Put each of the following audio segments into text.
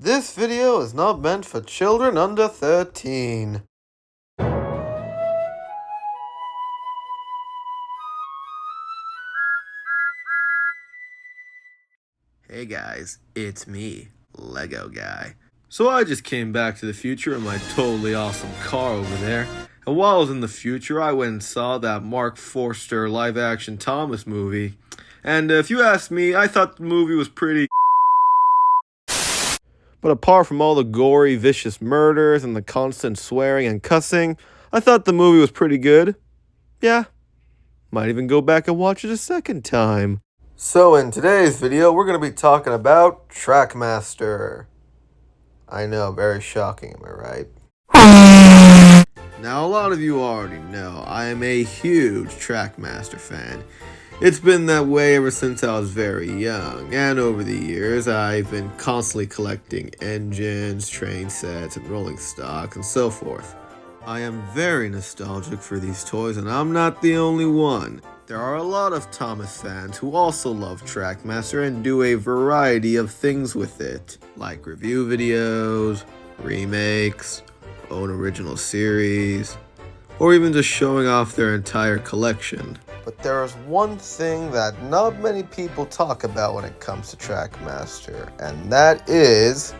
This video is not meant for children under 13. Hey guys, it's me, Lego Guy. So I just came back to the future in my totally awesome car over there. And while I was in the future, I went and saw that Mark Forster live-action Thomas movie. And if you ask me, I thought the movie was pretty. But apart from all the gory, vicious murders and the constant swearing and cussing, I thought the movie was pretty good. Yeah, might even go back and watch it a second time. So in today's video, we're going to be talking about Trackmaster. I know, very shocking, am I right? Now, a lot of you already know I am a huge Trackmaster fan. It's been that way ever since I was very young, and over the years, I've been constantly collecting engines, train sets, and rolling stock, and so forth. I am very nostalgic for these toys, and I'm not the only one. There are a lot of Thomas fans who also love Trackmaster and do a variety of things with it, like review videos, remakes, own original series, or even just showing off their entire collection. But there is one thing that not many people talk about when it comes to Trackmaster, and that is,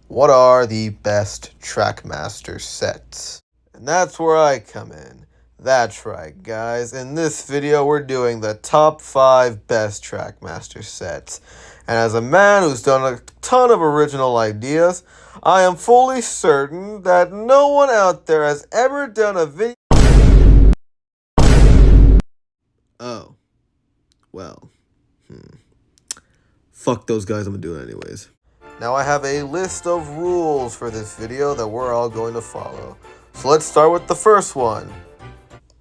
what are the best Trackmaster sets? And that's where I come in. That's right, guys. In this video, we're doing the top 5 best Trackmaster sets. And as a man who's done a ton of original ideas, I am fully certain that no one out there has ever done a video. Oh. Well. Fuck those guys, I'm gonna do it anyways. Now I have a list of rules for this video that we're all going to follow. So let's start with the first one.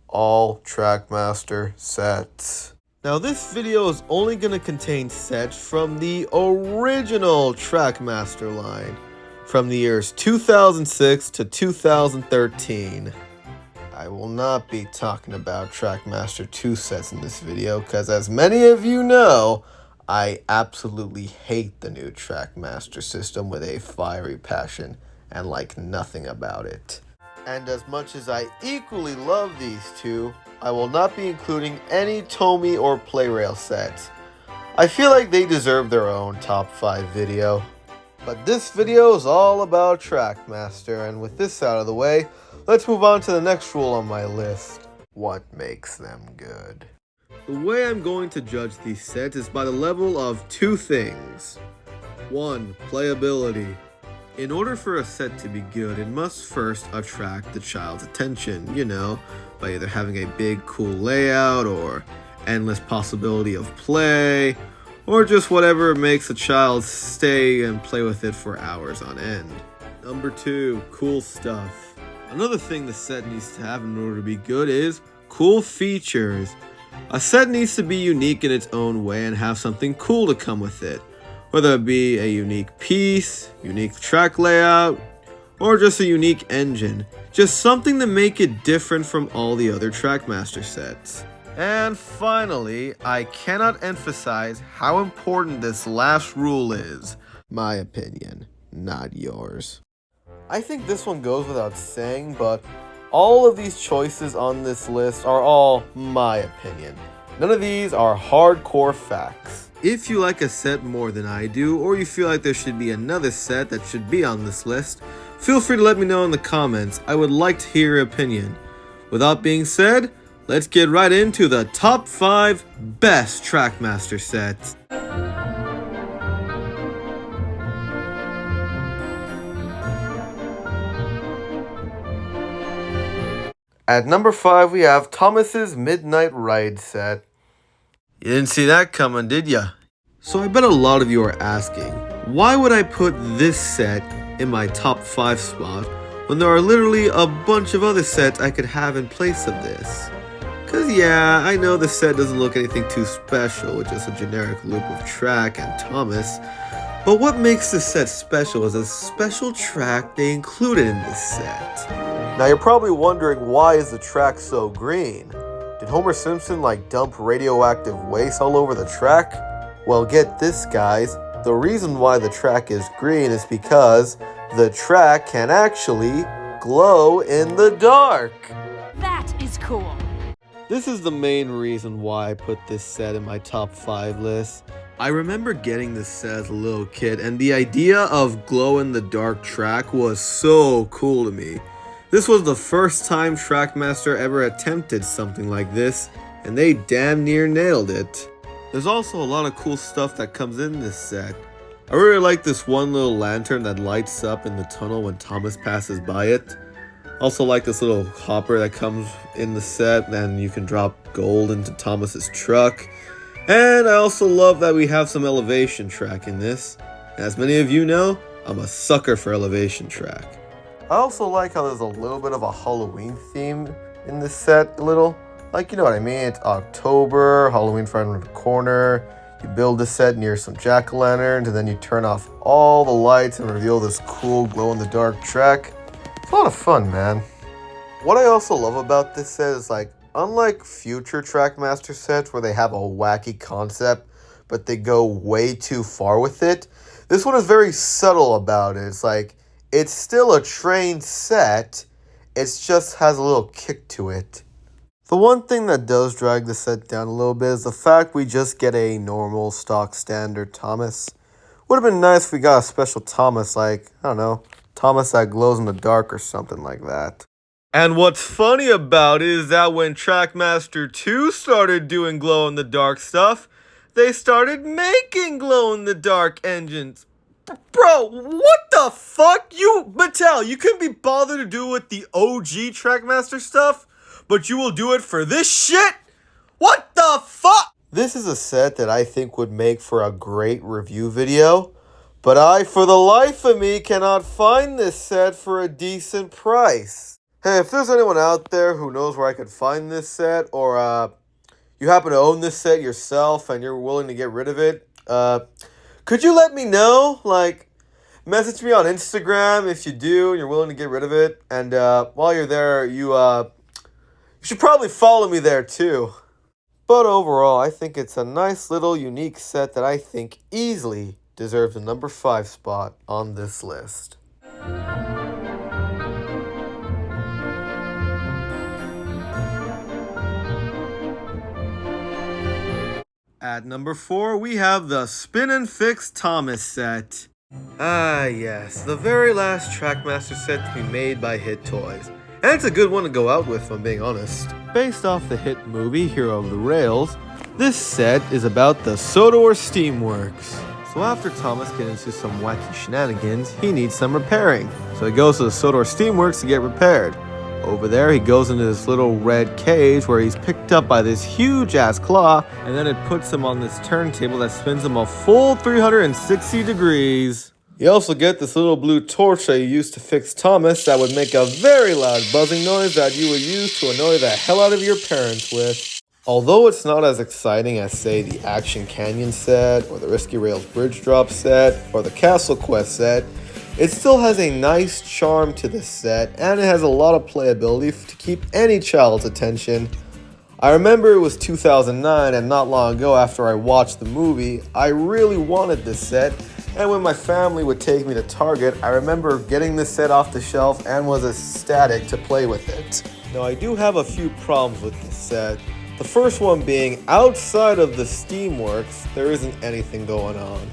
All Trackmaster sets. Now this video is only going to contain sets from the original Trackmaster line, from the years 2006 to 2013. I will not be talking about Trackmaster 2 sets in this video, because as many of you know, I absolutely hate the new Trackmaster system with a fiery passion and like nothing about it. And as much as I equally love these two, I will not be including any Tomy or Playrail sets. I feel like they deserve their own top 5 video. But this video is all about Trackmaster, and with this out of the way, let's move on to the next rule on my list. What makes them good? The way I'm going to judge these sets is by the level of 2 things. 1. Playability. In order for a set to be good, it must first attract the child's attention, by either having a big, cool layout, or endless possibility of play, or just whatever makes a child stay and play with it for hours on end. Number 2, cool stuff. Another thing the set needs to have in order to be good is cool features. A set needs to be unique in its own way and have something cool to come with it. Whether it be a unique piece, unique track layout, or just a unique engine. Just something to make it different from all the other Trackmaster sets. And finally, I cannot emphasize how important this last rule is. My opinion, not yours. I think this one goes without saying, but all of these choices on this list are all my opinion. None of these are hardcore facts. If you like a set more than I do, or you feel like there should be another set that should be on this list, feel free to let me know in the comments. I would like to hear your opinion. With that being said, let's get right into the top 5 best Trackmaster sets. At number 5, we have Thomas's Midnight Ride set. You didn't see that coming, did ya? So I bet a lot of you are asking, why would I put this set in my top 5 spot when there are literally a bunch of other sets I could have in place of this? Cause yeah, I know the set doesn't look anything too special with just a generic loop of track and Thomas, but what makes this set special is a special track they included in this set. Now you're probably wondering, why is the track so green? Did Homer Simpson dump radioactive waste all over the track? Well, get this, guys. The the reason why the track is green is because the track can actually glow in the dark. That is cool. This is the main reason why I put this set in my top 5 list. I remember getting this set as a little kid, and the idea of glow-in-the-dark track was so cool to me. This was the first time Trackmaster ever attempted something like this, and they damn near nailed it. There's also a lot of cool stuff that comes in this set. I really like this one little lantern that lights up in the tunnel when Thomas passes by it. Also like this little hopper that comes in the set, and you can drop gold into Thomas's truck. And I also love that we have some elevation track in this. As many of you know, I'm a sucker for elevation track. I also like how there's a little bit of a Halloween theme in this set, like, you know what I mean? It's October, Halloween's right around the corner. You build this set near some jack-o'-lanterns, and then you turn off all the lights and reveal this cool glow-in-the-dark track. It's a lot of fun, man. What I also love about this set is, like, unlike future Trackmaster sets where they have a wacky concept, but they go way too far with it, this one is very subtle about it. It's like, it's still a train set, it just has a little kick to it. The one thing that does drag the set down a little bit is the fact we just get a normal stock standard Thomas. Would have been nice if we got a special Thomas, like, I don't know, Thomas that glows in the dark or something like that. And what's funny about it is that when Trackmaster 2 started doing glow-in-the-dark stuff, they started making glow-in-the-dark engines. Bro, what the fuck? Mattel, you couldn't be bothered to do it with the OG Trackmaster stuff, but you will do it for this shit? What the fuck? This is a set that I think would make for a great review video, but I, for the life of me, cannot find this set for a decent price. Hey, if there's anyone out there who knows where I could find this set, or you happen to own this set yourself and you're willing to get rid of it, could you let me know? Like, message me on Instagram if you do and you're willing to get rid of it. And while you're there, you should probably follow me there too. But overall, I think it's a nice little unique set that I think easily deserves a number 5 spot on this list. At number 4, we have the Spin and Fix Thomas set. Ah yes, the very last Trackmaster set to be made by Hit Toys. And it's a good one to go out with, if I'm being honest. Based off the hit movie Hero of the Rails, this set is about the Sodor Steamworks. So after Thomas gets into some wacky shenanigans, he needs some repairing. So he goes to the Sodor Steamworks to get repaired. Over there, he goes into this little red cage where he's picked up by this huge-ass claw, and then it puts him on this turntable that spins him a full 360 degrees. You also get this little blue torch that you use to fix Thomas that would make a very loud buzzing noise that you would use to annoy the hell out of your parents with. Although it's not as exciting as, say, the Action Canyon set, or the Risky Rails Bridge Drop set, or the Castle Quest set, it still has a nice charm to this set, and it has a lot of playability to keep any child's attention. I remember it was 2009, and not long ago after I watched the movie, I really wanted this set, and when my family would take me to Target, I remember getting this set off the shelf and was ecstatic to play with it. Now I do have a few problems with this set. The first one being, outside of the Steamworks, there isn't anything going on.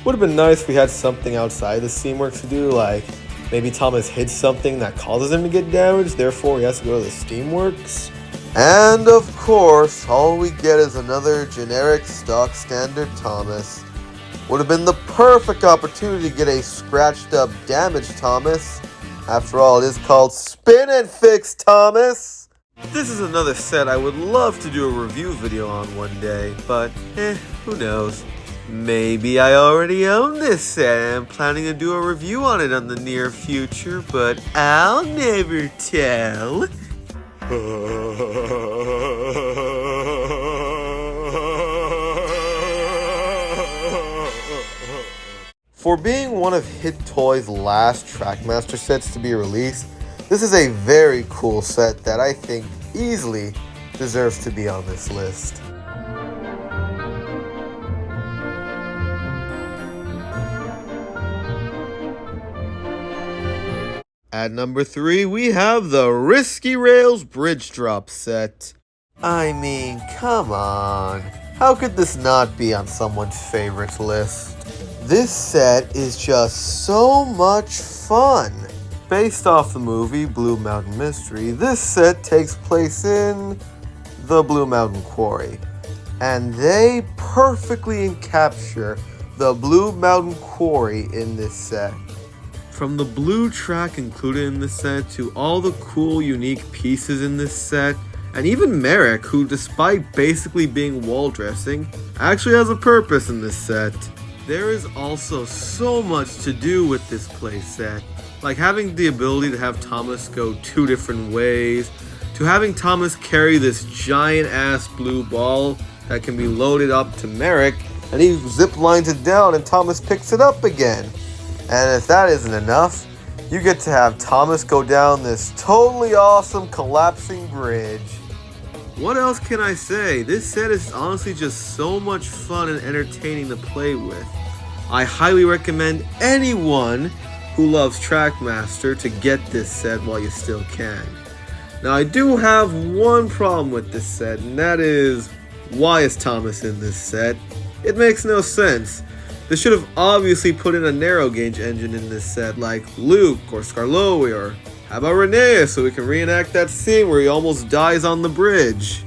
Would have been nice if we had something outside the Steamworks to do, like maybe Thomas hits something that causes him to get damaged, therefore he has to go to the Steamworks. And of course, all we get is another generic stock standard Thomas. Would have been the perfect opportunity to get a scratched up damaged Thomas. After all, it is called Spin and Fix Thomas. This is another set I would love to do a review video on one day, but who knows. Maybe I already own this set and I'm planning to do a review on it in the near future, but I'll never tell. For being one of Hit Toys' last Trackmaster sets to be released, this is a very cool set that I think easily deserves to be on this list. At number 3, we have the Risky Rails Bridge Drop set. I mean, come on. How could this not be on someone's favorites list? This set is just so much fun. Based off the movie Blue Mountain Mystery, this set takes place in the Blue Mountain Quarry. And they perfectly encapture the Blue Mountain Quarry in this set. From the blue track included in this set to all the cool, unique pieces in this set, and even Merrick, who despite basically being wall dressing, actually has a purpose in this set. There is also so much to do with this playset, like having the ability to have Thomas go 2 different ways, to having Thomas carry this giant ass blue ball that can be loaded up to Merrick, and he zip lines it down and Thomas picks it up again. And if that isn't enough, you get to have Thomas go down this totally awesome collapsing bridge. What else can I say? This set is honestly just so much fun and entertaining to play with. I highly recommend anyone who loves Trackmaster to get this set while you still can. Now I do have one problem with this set, and that is, why is Thomas in this set? It makes no sense. They should have obviously put in a narrow gauge engine in this set like Luke or Skarloey, or how about Renee so we can reenact that scene where he almost dies on the bridge.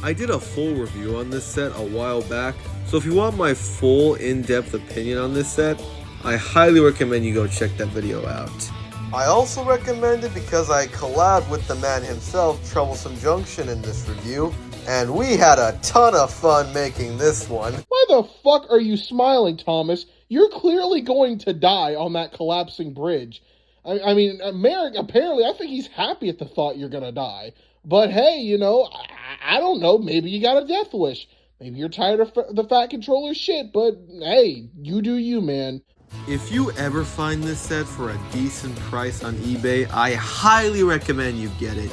I did a full review on this set a while back, so if you want my full in-depth opinion on this set, I highly recommend you go check that video out. I also recommend it because I collabed with the man himself, Troublesome Junction, in this review, and we had a ton of fun making this one. Why the fuck are you smiling, Thomas? You're clearly going to die on that collapsing bridge. I mean, Merrick, apparently, I think he's happy at the thought you're gonna die. But hey, you know, I don't know, maybe you got a death wish. Maybe you're tired of the Fat Controller shit, but hey, you do you, man. If you ever find this set for a decent price on eBay, I highly recommend you get it.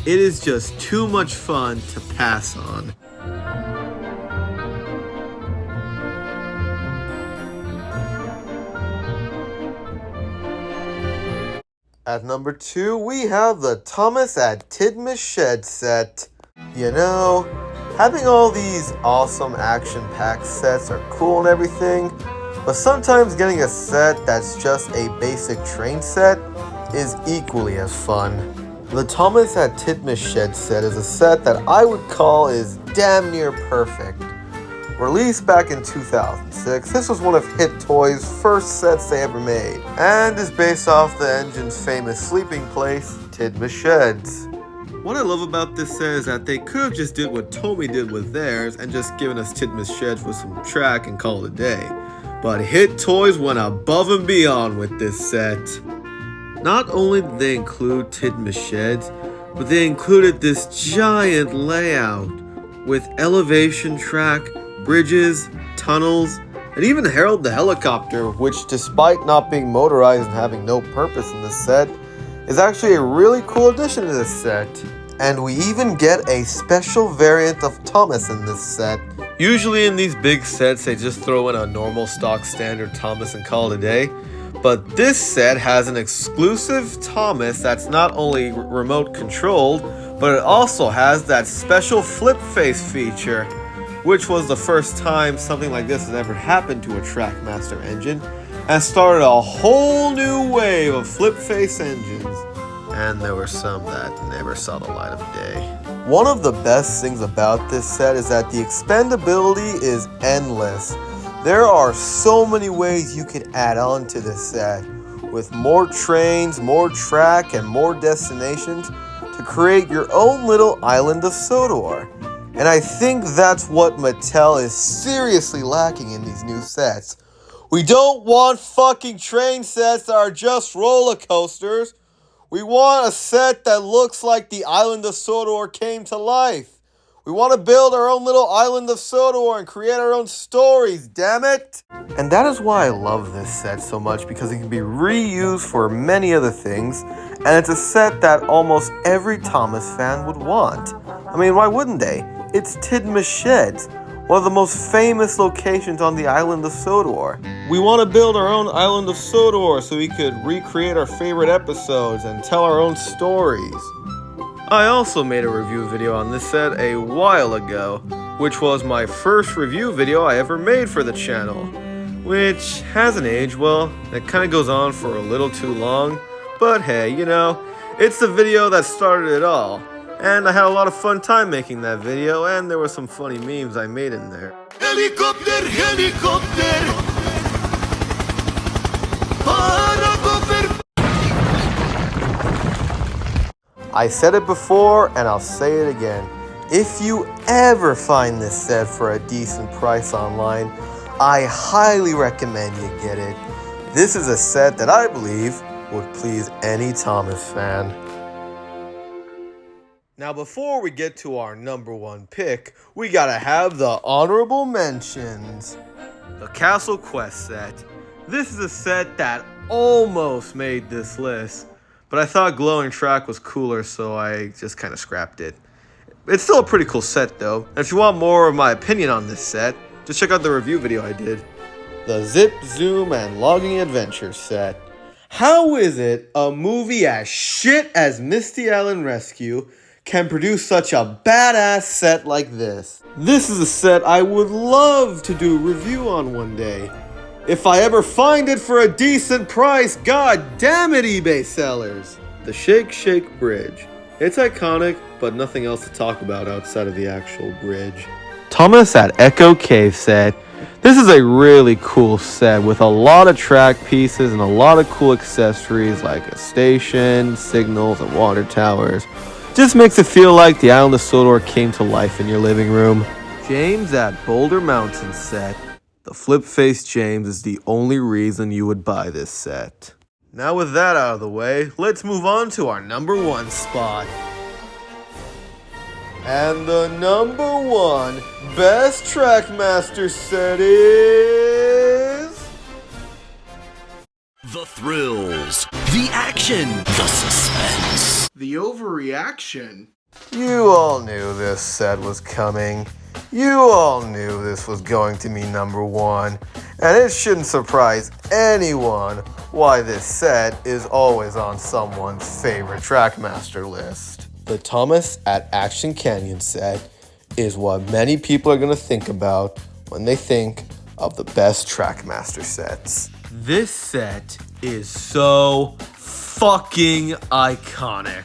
It is just too much fun to pass on. At number 2, we have the Thomas at Tidmouth Shed set. You know, having all these awesome action-packed sets are cool and everything, but sometimes getting a set that's just a basic train set is equally as fun. The Thomas at Tidmouth Shed set is a set that I would call is damn near perfect. Released back in 2006, this was one of Hit Toys' first sets they ever made, and is based off the engine's famous sleeping place, Tidmouth Sheds. What I love about this set is that they could have just did what Tomy did with theirs and just given us Tidmouth Sheds with some track and called it a day. But Hit Toys went above and beyond with this set. Not only did they include Tidmouth Sheds, but they included this giant layout with elevation track, bridges, tunnels, and even Harold the helicopter, which despite not being motorized and having no purpose in this set, is actually a really cool addition to this set. And we even get a special variant of Thomas in this set. Usually in these big sets, they just throw in a normal stock standard Thomas and call it a day. But this set has an exclusive Thomas that's not only remote controlled, but it also has that special flip face feature, which was the first time something like this has ever happened to a Trackmaster engine, and started a whole new wave of flip face engines. And there were some that never saw the light of day. One of the best things about this set is that the expandability is endless. There are so many ways you could add on to this set, with more trains, more track, and more destinations to create your own little island of Sodor. And I think that's what Mattel is seriously lacking in these new sets. We don't want fucking train sets that are just roller coasters. We want a set that looks like the island of Sodor came to life. We want to build our own little island of Sodor and create our own stories, damn it! And that is why I love this set so much, because it can be reused for many other things, and it's a set that almost every Thomas fan would want. I mean, why wouldn't they? It's Tidmouth Sheds. one of the most famous locations on the island of Sodor. We want to build our own island of Sodor so we could recreate our favorite episodes and tell our own stories. I also made a review video on this set a while ago, which was my first review video I ever made for the channel, which hasn't aged well. It kind of goes on for a little too long, but hey, you know, it's the video that started it all, and I had a lot of fun time making that video, and there were some funny memes I made in there. Helicopter, helicopter. I said it before, and I'll say it again. If you ever find this set for a decent price online, I highly recommend you get it. This is a set that I believe would please any Thomas fan. Now before we get to our number one pick, we gotta have the honorable mentions. The Castle Quest set. This is a set that almost made this list, but I thought Glowing Track was cooler, so I just kind of scrapped it. It's still a pretty cool set though, and if you want more of my opinion on this set, just check out the review video I did. The Zip, Zoom, and Logging Adventure set. How is it a movie as shit as Misty Island Rescue can produce such a badass set like this? This is a set I would love to do a review on one day. If I ever find it for a decent price, god damn it, eBay sellers! The Shake Shake Bridge. It's iconic, but nothing else to talk about outside of the actual bridge. Thomas at Echo Cave set. This is a really cool set with a lot of track pieces and a lot of cool accessories like a station, signals, and water towers. Just makes it feel like the island of Sodor came to life in your living room. James at Boulder Mountain set. The flip-faced James is the only reason you would buy this set. Now with that out of the way, let's move on to our number one spot. And the number one best Trackmaster set is... The thrills, the action, the suspense. The overreaction. You all knew this set was coming. You all knew this was going to be number one, and it shouldn't surprise anyone why this set is always on someone's favorite Trackmaster list. The Thomas at Action Canyon set is what many people are going to think about when they think of the best Trackmaster sets. This set is so fucking iconic.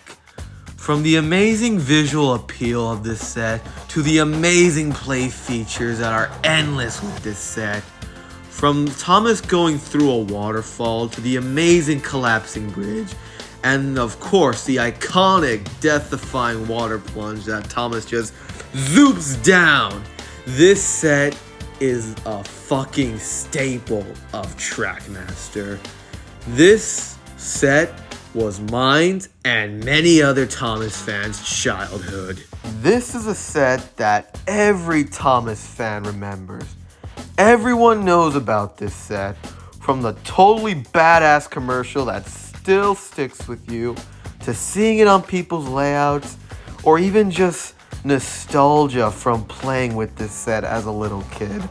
From the amazing visual appeal of this set to the amazing play features that are endless with this set. From Thomas going through a waterfall to the amazing collapsing bridge, and of course the iconic death-defying water plunge that Thomas just zoops down. This set is a fucking staple of Trackmaster. This set was mine and many other Thomas fans' childhood. This is a set that every Thomas fan remembers. Everyone knows about this set, from the totally badass commercial that still sticks with you, to seeing it on people's layouts, or even just nostalgia from playing with this set as a little kid.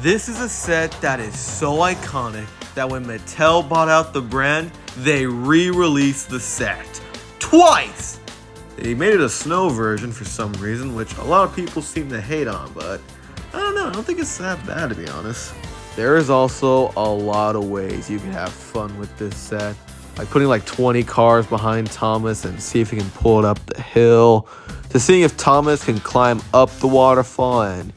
This is a set that is so iconic that when Mattel bought out the brand, they re-released the set twice. They made it a snow version for some reason, which a lot of people seem to hate on, but I don't know, I don't think it's that bad to be honest. There is also a lot of ways you can have fun with this set, like putting like 20 cars behind Thomas and see if he can pull it up the hill, to seeing if Thomas can climb up the waterfall, and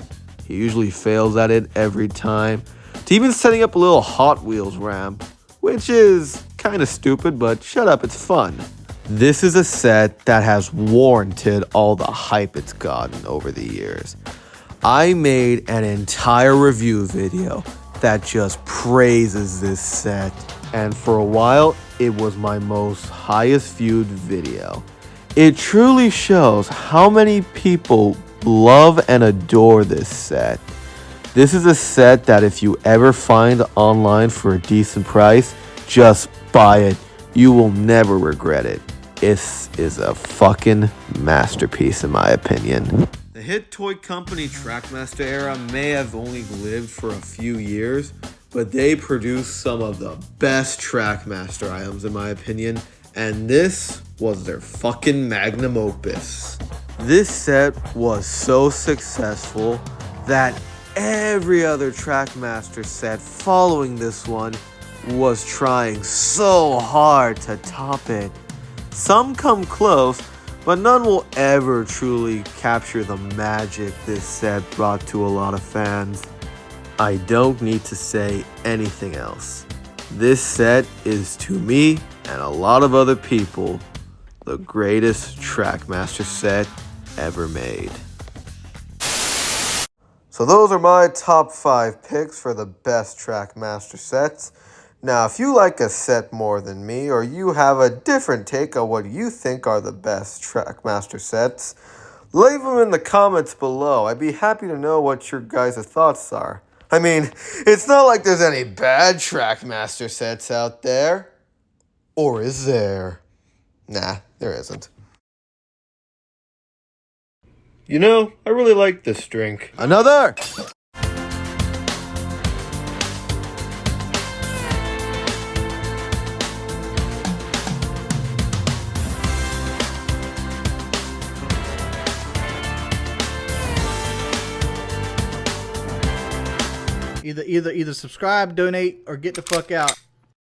he usually fails at it every time, to even setting up a little Hot Wheels ramp, which is kind of stupid, but shut up, it's fun. This is a set that has warranted all the hype it's gotten over the years. I made an entire review video that just praises this set, and for a while, it was my most highest viewed video. It truly shows how many people love and adore this set. This is a set that if you ever find online for a decent price, just buy it. You will never regret it. This is a fucking masterpiece in my opinion. The The hit toy company Trackmaster era may have only lived for a few years, but they produced some of the best Trackmaster items in my opinion, and this was their fucking magnum opus. This set was so successful that every other Trackmaster set following this one was trying so hard to top it. Some come close, but none will ever truly capture the magic this set brought to a lot of fans. I don't need to say anything else. This set is, to me and a lot of other people, the greatest Trackmaster set ever made. So those are my top 5 picks for the best Trackmaster sets. Now, if you like a set more than me, or you have a different take on what you think are the best Trackmaster sets, leave them in the comments below. I'd be happy to know what your guys' thoughts are. I mean, it's not like there's any bad Trackmaster sets out there. Or is there? Nah, there isn't. You know, I really like this drink. Another! Either subscribe, donate, or get the fuck out.